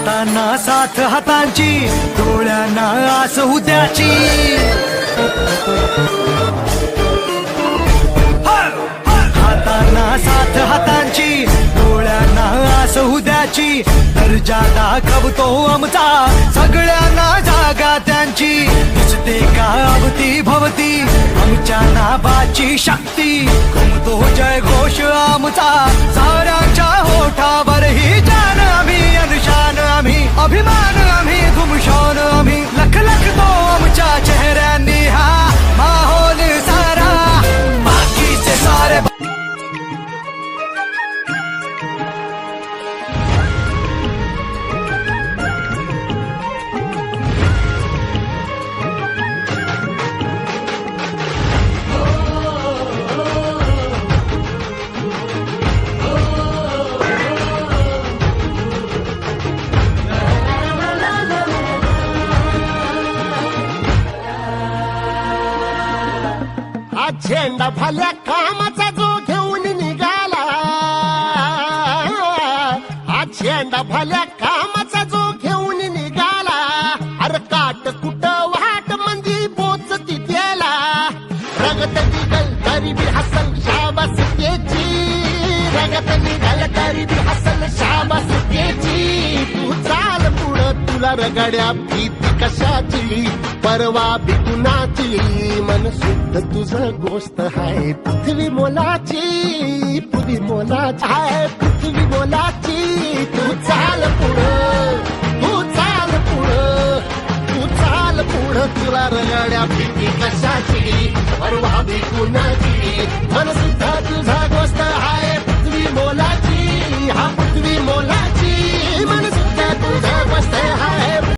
हातांना साथ हातांची, डोळ्यांना आस उद्याची. हातांना साथ हातांची, डोळ्यांना आस उद्याची. दर्जा दाखवतो आमचा सगळ्यांना जागा त्यांची. दिसते का अवती भवती आमच्या नावाची शक्ती. घुमतो जय घोष आमचा साऱ्यांच्या होठावर. ही जान आम्ही अनुशान आम्ही, अभिमान आम्ही, घुमशान आम्ही. लख लखतो आमच्या चेहऱ्यांनी हा माहोल सारा. बाकीचे सारे झेंडा भल्या कामाचा जो घेऊन निघाला. हा झेंडा भल्या कामाचा जो घेऊन निघाला. अरे काट कुट वाट मंदी बोच तिथेला. रगत निघल तरी बी हसल शाबास त्याची. रगत निघल तरी बी हसल शाबास त्याची. तू चाल पुढं तुला रगड्या भीती कशाची, परवा भी कुणाची. मन शुद्ध तुझं गोष्ट आहे पृथ्वी मोलाची. पृथ्वी मोलाची आहे पृथ्वी मोलाची. तू चाल पुढं, तू चाल पुढं, तू चाल पुढं. तुला रगड्या भीती कशाची, परवा भी कुणाची. मन शुद्ध तुझा गोष्ट आहे